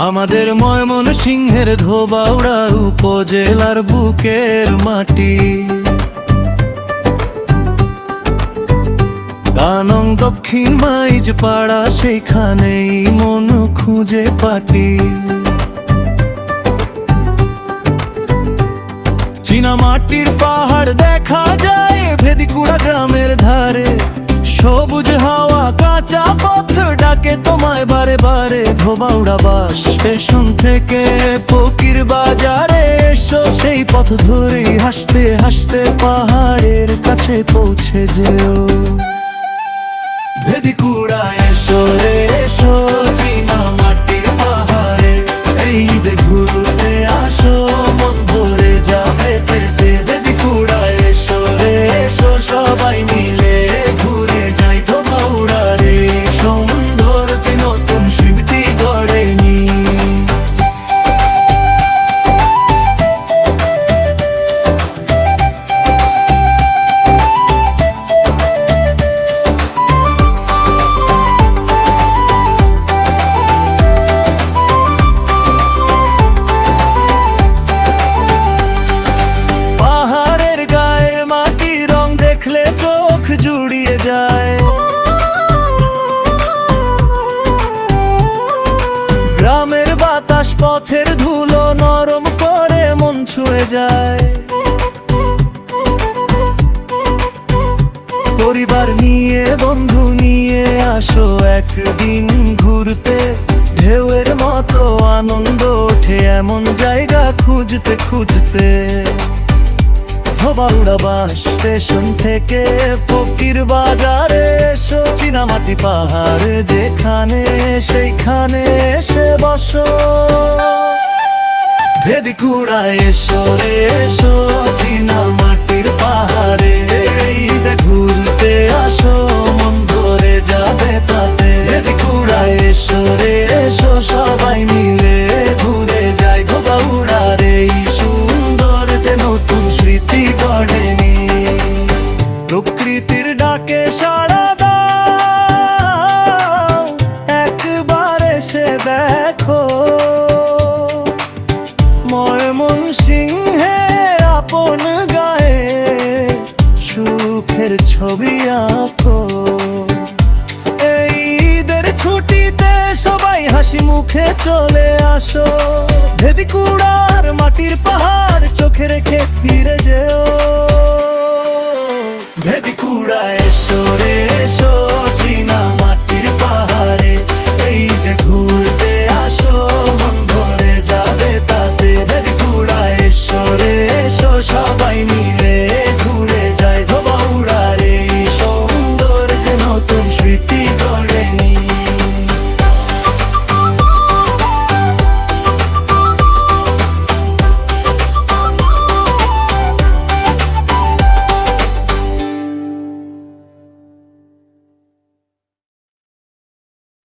আমাদের ময়মনসিংহের ধোবাউড়া উপজেলার বুকের মাটি, কানং দক্ষিণ মাইজ পাড়া, সেখানেই মন খুঁজে পাটি। চীনা মাটির পাহাড় দেখা যায় ভেদিকুড়া গ্রামের ধারে, সবুজ হাওয়া কাঁচা পথ ডাকে তোমায় বারে বারে। ধোবাউড়া বাস স্টেশন থেকে ফকির বাজারে এসো, সেই পথ ধরেই হাসতে হাসতে পাহাড়ের কাছে পৌঁছে যেও। ভেদিকুড়া এসো রে এসো, চীনা মাটির পাহাড়ে এই ঘুরতে আসো, মন ভরে যাবে তেতে। ভেদিকুড়া এসো রে এসো, সবাই মিলে ঘুরে যাই ধোবাউড়ার এই সৌন্দর্যে নতুন স্মৃতি গড়ে নি। জুড়িয়ে যায় গ্রামের বাতাস, পথের ধুলো নরম করে মন ছুঁয়ে যায়। পরিবার নিয়ে বন্ধু নিয়ে আসো একদিন ঘুরতে, ঢেউয়ের মতো আনন্দ ওঠে এমন জায়গা খুঁজতে খুঁজতে। ধোবাউড়া বাস স্টেশন থেকে ফকির বাজারে এসো, চীনামাটি পাহাড় যেখানে সেইখানে এসে বসো। ভেদিকুড়া এসো রে এসো, চীনামাটির পাহাড়ে এই ঘুরতে আসো, মন ভরে যাবে তাতে। ভেদিকুড়া এসো রে এসো, সবাই মিলে ঘুরে যাই ধোবাউড়ার এই সুন্দর যে নতুন স্মৃতি গড়েনি। প্রকৃতির ডাকে সাড়া দাও, একবার এসে দেখো ময়মনসিংহের আপন গায়ে সুখের ছবি আঁকো। এই ঈদের ছুটিতে সবাই হাসি মুখে চলে আসো, ভেদিকুড়ার মাটির পাহাড় চোখে রেখে ফিরে যেও।